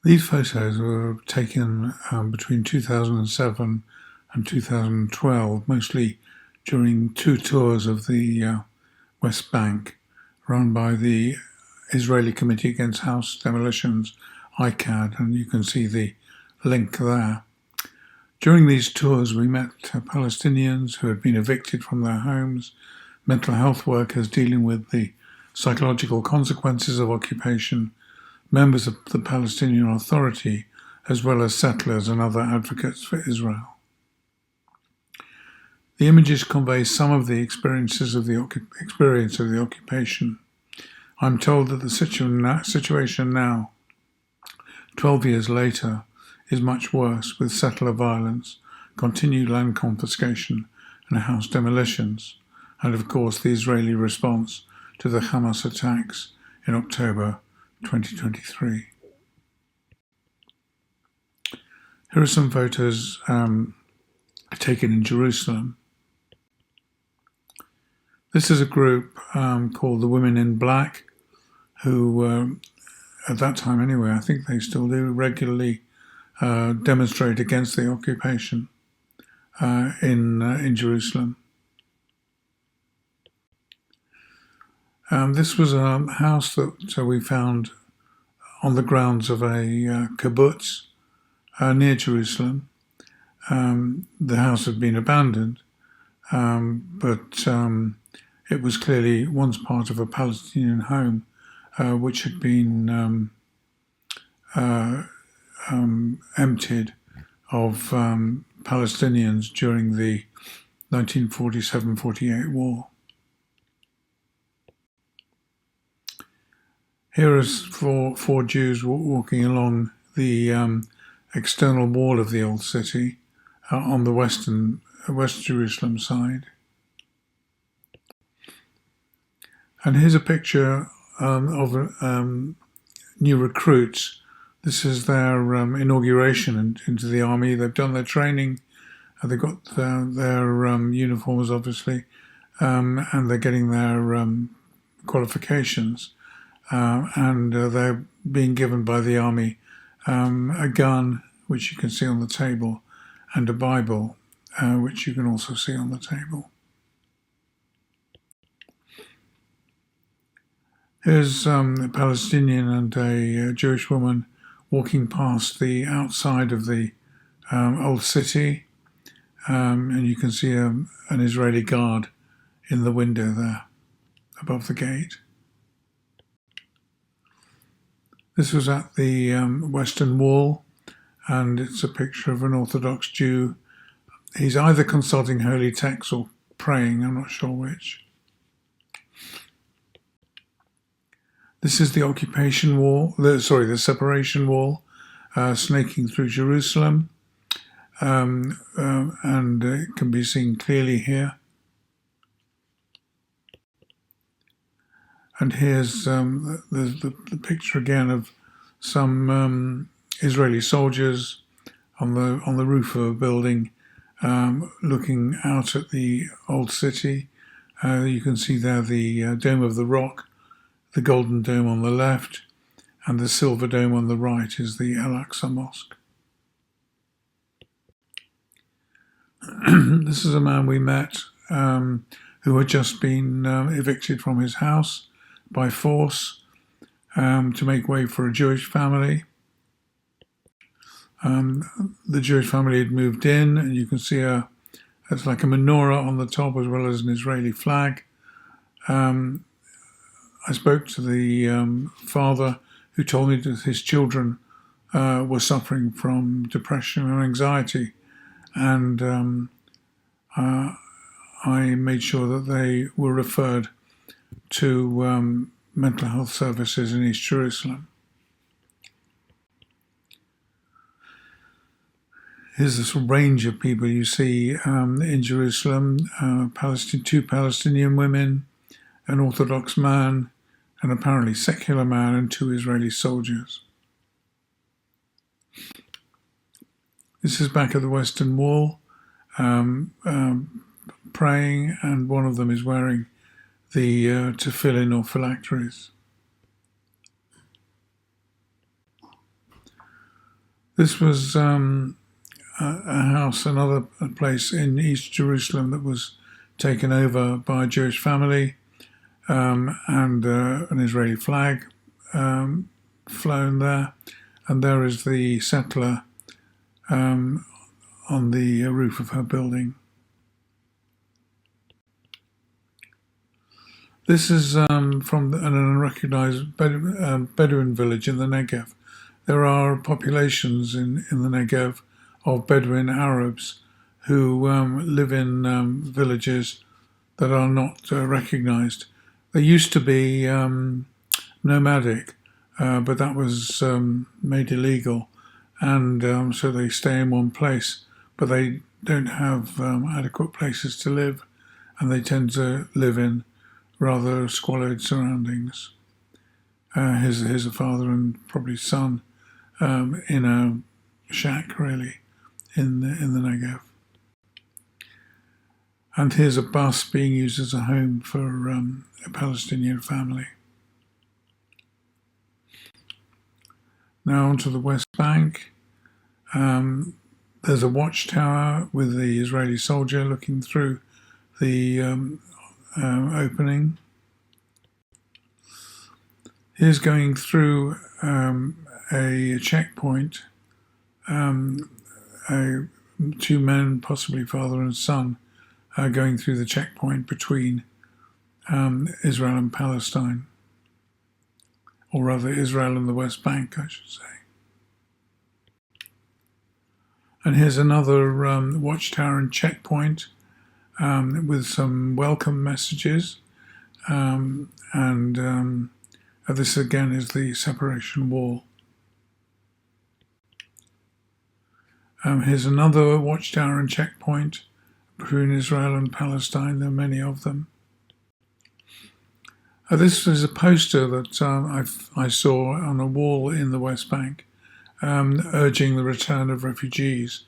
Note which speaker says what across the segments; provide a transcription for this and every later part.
Speaker 1: These photos were taken between 2007 and 2012, mostly during two tours of the West Bank, run by the Israeli Committee Against House Demolitions, ICAD, and you can see the link there. During these tours, we met Palestinians who had been evicted from their homes, mental health workers dealing with the psychological consequences of occupation, members of the Palestinian Authority, as well as settlers and other advocates for Israel. The images convey some of the experiences of the occupation. I'm told that the situation now, 12 years later, is much worse, with settler violence, continued land confiscation, and house demolitions, and of course the Israeli response to the Hamas attacks in October 2023. Here are some photos taken in Jerusalem. This is a group called the Women in Black, who, at that time anyway, I think they still do, regularly demonstrate against the occupation in Jerusalem. This was a house that we found on the grounds of a kibbutz near Jerusalem. The house had been abandoned, but it was clearly once part of a Palestinian home which had been emptied of Palestinians during the 1947-48 war. Here is four Jews walking along the external wall of the old city on the West Jerusalem side. And here's a picture of new recruits. This is their inauguration into the army. They've done their training, they've got their uniforms, obviously, and they're getting their qualifications. And they're being given by the army a gun, which you can see on the table, and a Bible, which you can also see on the table. Here's a Palestinian and a Jewish woman walking past the outside of the old city, and you can see an Israeli guard in the window there above the gate. This was at the Western Wall, and it's a picture of an Orthodox Jew. He's either consulting holy texts or praying, I'm not sure which. This is the occupation wall, the separation wall, snaking through Jerusalem, and it can be seen clearly here. And here's the picture again of some Israeli soldiers on the roof of a building, looking out at the old city. You can see there the Dome of the Rock, the Golden Dome on the left, and the Silver Dome on the right is the Al-Aqsa Mosque. This is a man we met who had just been evicted from his house by force to make way for a Jewish family. The Jewish family had moved in, and you can see it's like a menorah on the top as well as an Israeli flag. I spoke to the father, who told me that his children were suffering from depression and anxiety, and I made sure that they were referred to mental health services in East Jerusalem. Here's this range of people you see in Jerusalem: two Palestinian women, an Orthodox man, an apparently secular man, and two Israeli soldiers. This is back at the Western Wall, praying, and one of them is wearing the tefillin or phylacteries. This was a house, another place in East Jerusalem that was taken over by a Jewish family, and an Israeli flag flown there. And there is the settler on the roof of her building. This is from an unrecognized Bedouin village in the Negev. There are populations in the Negev of Bedouin Arabs who live in villages that are not recognized. They used to be nomadic, but that was made illegal, and so they stay in one place, but they don't have adequate places to live, and they tend to live in rather squalid surroundings. Here's a father and probably son in a shack, really, in the Negev. And here's a bus being used as a home for a Palestinian family. Now onto the West Bank. There's a watchtower with the Israeli soldier looking through the opening. Here's going through a checkpoint. Two men, possibly father and son, going through the checkpoint between Israel and Palestine, or rather Israel and the West Bank, I should say. And here's another watchtower and checkpoint with some welcome messages, and this again is the separation wall. Here's another watchtower and checkpoint between Israel and Palestine. There are many of them. This is a poster that I saw on a wall in the West Bank, urging the return of refugees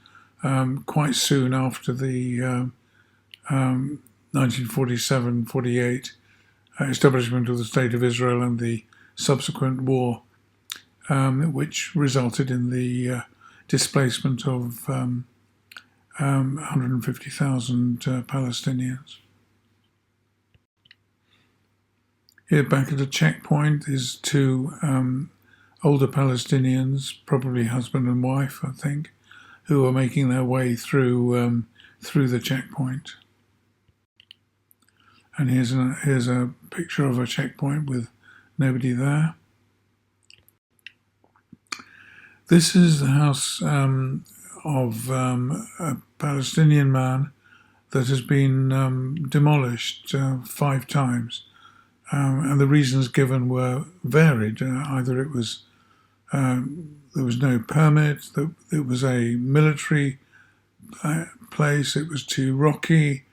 Speaker 1: quite soon after the 1947-48 establishment of the State of Israel and the subsequent war, which resulted in the displacement of 150,000 Palestinians. Here back at a checkpoint is two older Palestinians, probably husband and wife, I think, who are making their way through the checkpoint. And here's a picture of a checkpoint with nobody there. This is the house of a Palestinian man that has been demolished 5 times. And the reasons given were varied. Either it was there was no permit, it was a military place, it was too rocky,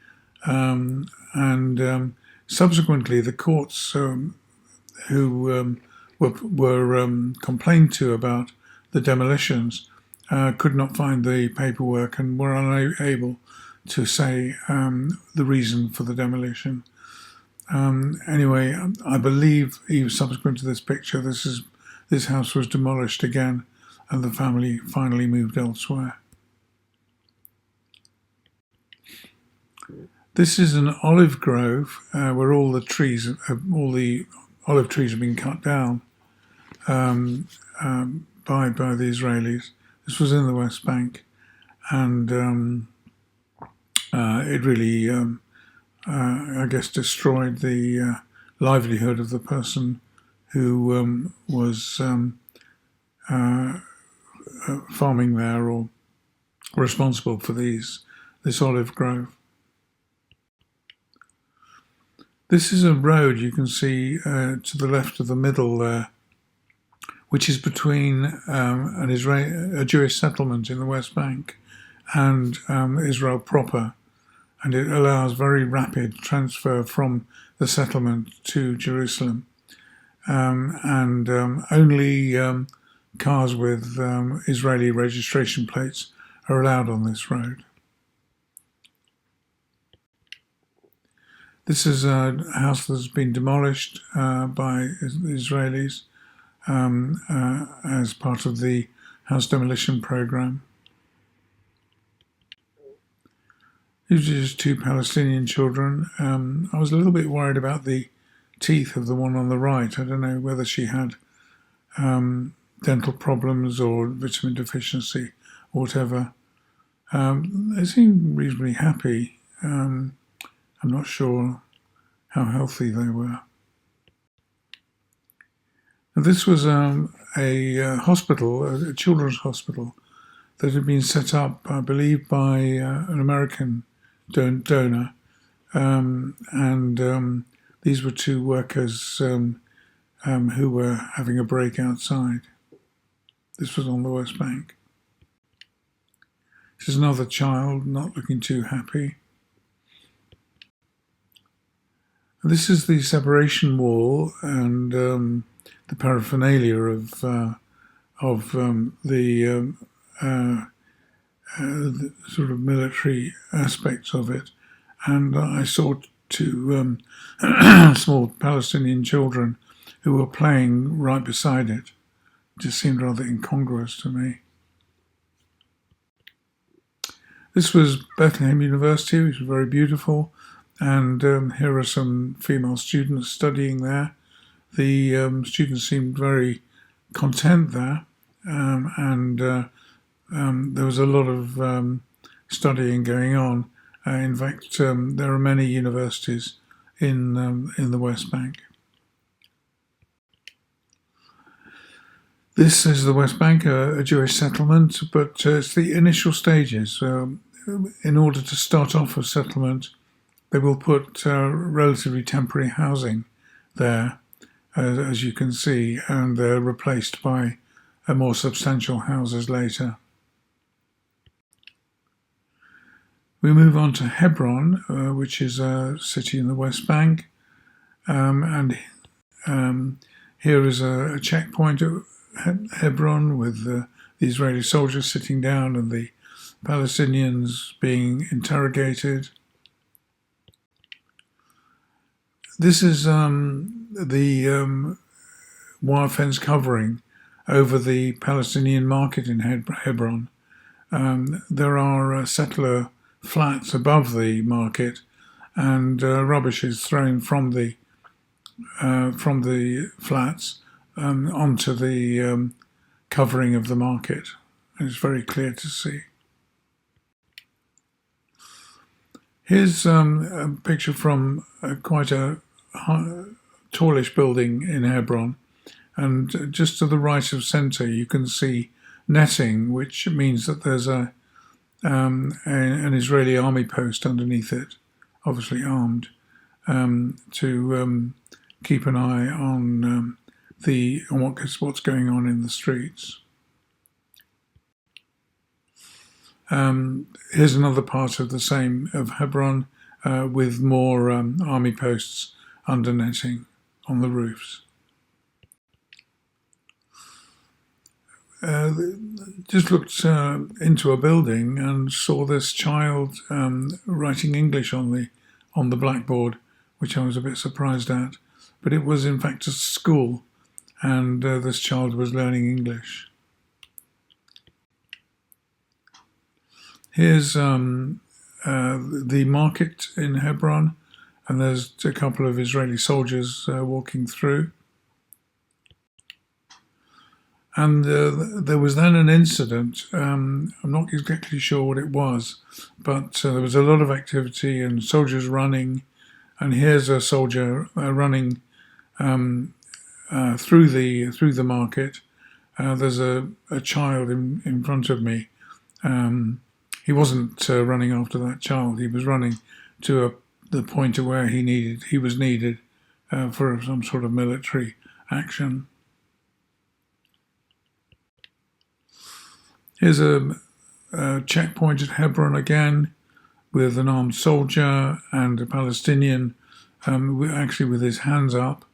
Speaker 1: and subsequently the courts who were complained to about the demolitions could not find the paperwork and were unable to say the reason for the demolition. Anyway, I believe even subsequent to this picture, this house was demolished again, and the family finally moved elsewhere. This is an olive grove where all the olive trees have been cut down by the Israelis. This was in the West Bank, and it really, I guess, destroyed the livelihood of the person who was farming there or responsible for this olive grove. This is a road you can see to the left of the middle there, which is between a Jewish settlement in the West Bank and Israel proper, and it allows very rapid transfer from the settlement to Jerusalem. And only cars with Israeli registration plates are allowed on this road. This is a house that's been demolished by the Israelis as part of the House Demolition program. These are just two Palestinian children. I was a little bit worried about the teeth of the one on the right. I don't know whether she had dental problems or vitamin deficiency or whatever. They seemed reasonably happy. I'm not sure how healthy they were. Now, this was a hospital, a children's hospital, that had been set up, I believe, by an American donor. These were two workers who were having a break outside. This was on the West Bank. This is another child not looking too happy. This is the separation wall and the paraphernalia of the sort of military aspects of it. And I saw two small Palestinian children who were playing right beside it. It just seemed rather incongruous to me. This was Bethlehem University, which was very beautiful, and here are some female students studying there. The students seemed very content there, and there was a lot of studying going on. In fact, there are many universities in the West Bank. This is the West Bank, a Jewish settlement, but it's the initial stages. In order to start off a settlement, they will put relatively temporary housing there, as you can see, and they're replaced by more substantial houses later. We move on to Hebron, which is a city in the West Bank, and here is a checkpoint at Hebron with the Israeli soldiers sitting down and the Palestinians being interrogated. This is the wire fence covering over the Palestinian market in Hebron. There are settler flats above the market, and rubbish is thrown from the flats onto the covering of the market. And it's very clear to see. Here's a picture from quite a tallish building in Hebron, and just to the right of centre you can see netting, which means that there's an Israeli army post underneath it, obviously armed, to keep an eye on what's going on in the streets. Here's another part of the same of Hebron with more army posts under netting on the roofs. Just looked into a building and saw this child writing English on the blackboard, which I was a bit surprised at. But it was in fact a school, and this child was learning English. Here's the market in Hebron, and there's a couple of Israeli soldiers walking through. And there was then an incident. I'm not exactly sure what it was, but there was a lot of activity and soldiers running. And here's a soldier running through the market. There's a child in front of me. He wasn't running after that child. He was running to the point of where he was needed for some sort of military action. Here's a checkpoint at Hebron again, with an armed soldier and a Palestinian, actually with his hands up,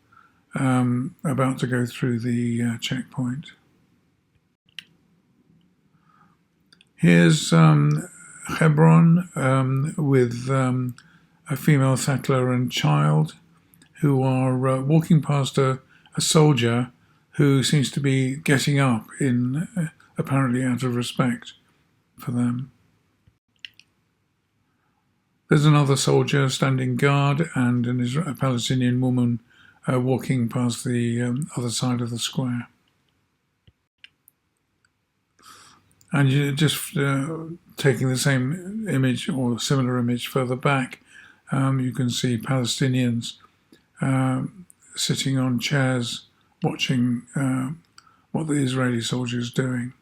Speaker 1: about to go through the checkpoint. Here's Hebron with a female settler and child who are walking past a soldier who seems to be getting up in apparently out of respect for them. There's another soldier standing guard and a Palestinian woman walking past the other side of the square. And just taking the same image or similar image further back, you can see Palestinians sitting on chairs watching what the Israeli soldiers doing.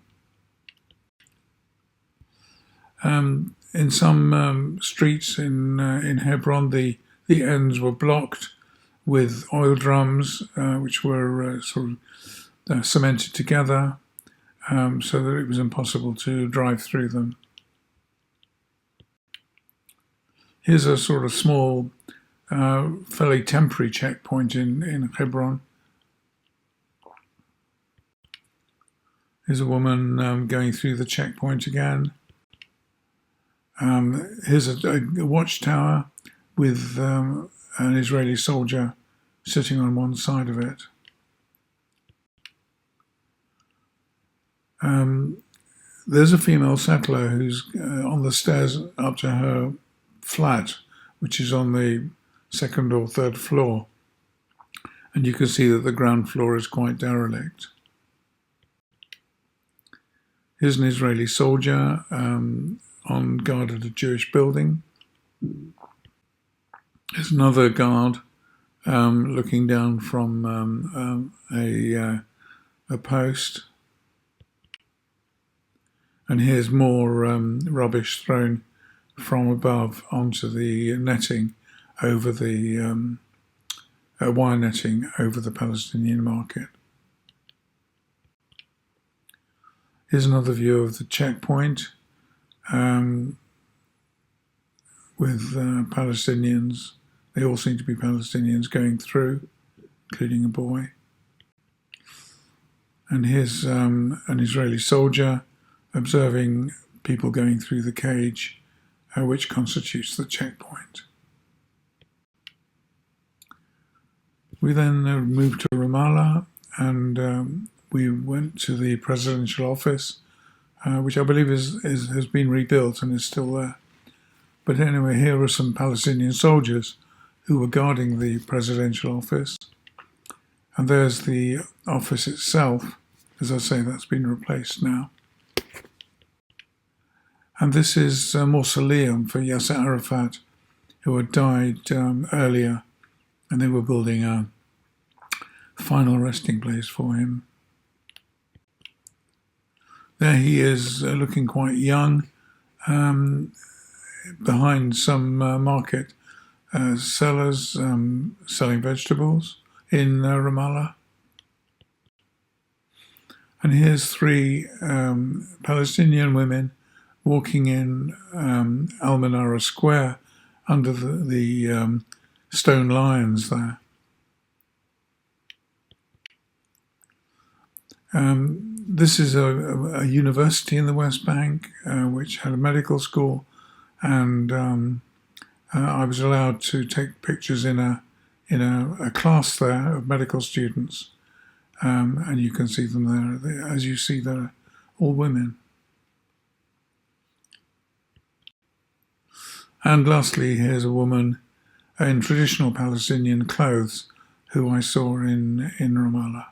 Speaker 1: In some streets in Hebron, the ends were blocked with oil drums, which were sort of cemented together, so that it was impossible to drive through them. Here's a sort of small, fairly temporary checkpoint in Hebron. Here's a woman going through the checkpoint again. Here's a watchtower with an Israeli soldier sitting on one side of it. There's a female settler who's on the stairs up to her flat, which is on the second or third floor. And you can see that the ground floor is quite derelict. Here's an Israeli soldier on guard at a Jewish building. There's another guard looking down from a post. And here's more rubbish thrown from above onto the netting over the wire netting over the Palestinian market. Here's another view of the checkpoint with Palestinians. They all seem to be Palestinians going through, including a boy. And here's an Israeli soldier observing people going through the cage, which constitutes the checkpoint. We then moved to Ramallah, and we went to the presidential office, which I believe has been rebuilt and is still there. But anyway, here are some Palestinian soldiers who were guarding the presidential office. And there's the office itself. As I say, that's been replaced now. And this is a mausoleum for Yasser Arafat, who had died earlier, and they were building a final resting place for him. There he is, looking quite young, behind some market sellers selling vegetables in Ramallah. And here's three Palestinian women walking in Al Manara Square under the stone lions there. This is a university in the West Bank, which had a medical school, and I was allowed to take pictures in a class there of medical students, and you can see them there. As you see, they're all women. And lastly, here's a woman in traditional Palestinian clothes who I saw in Ramallah.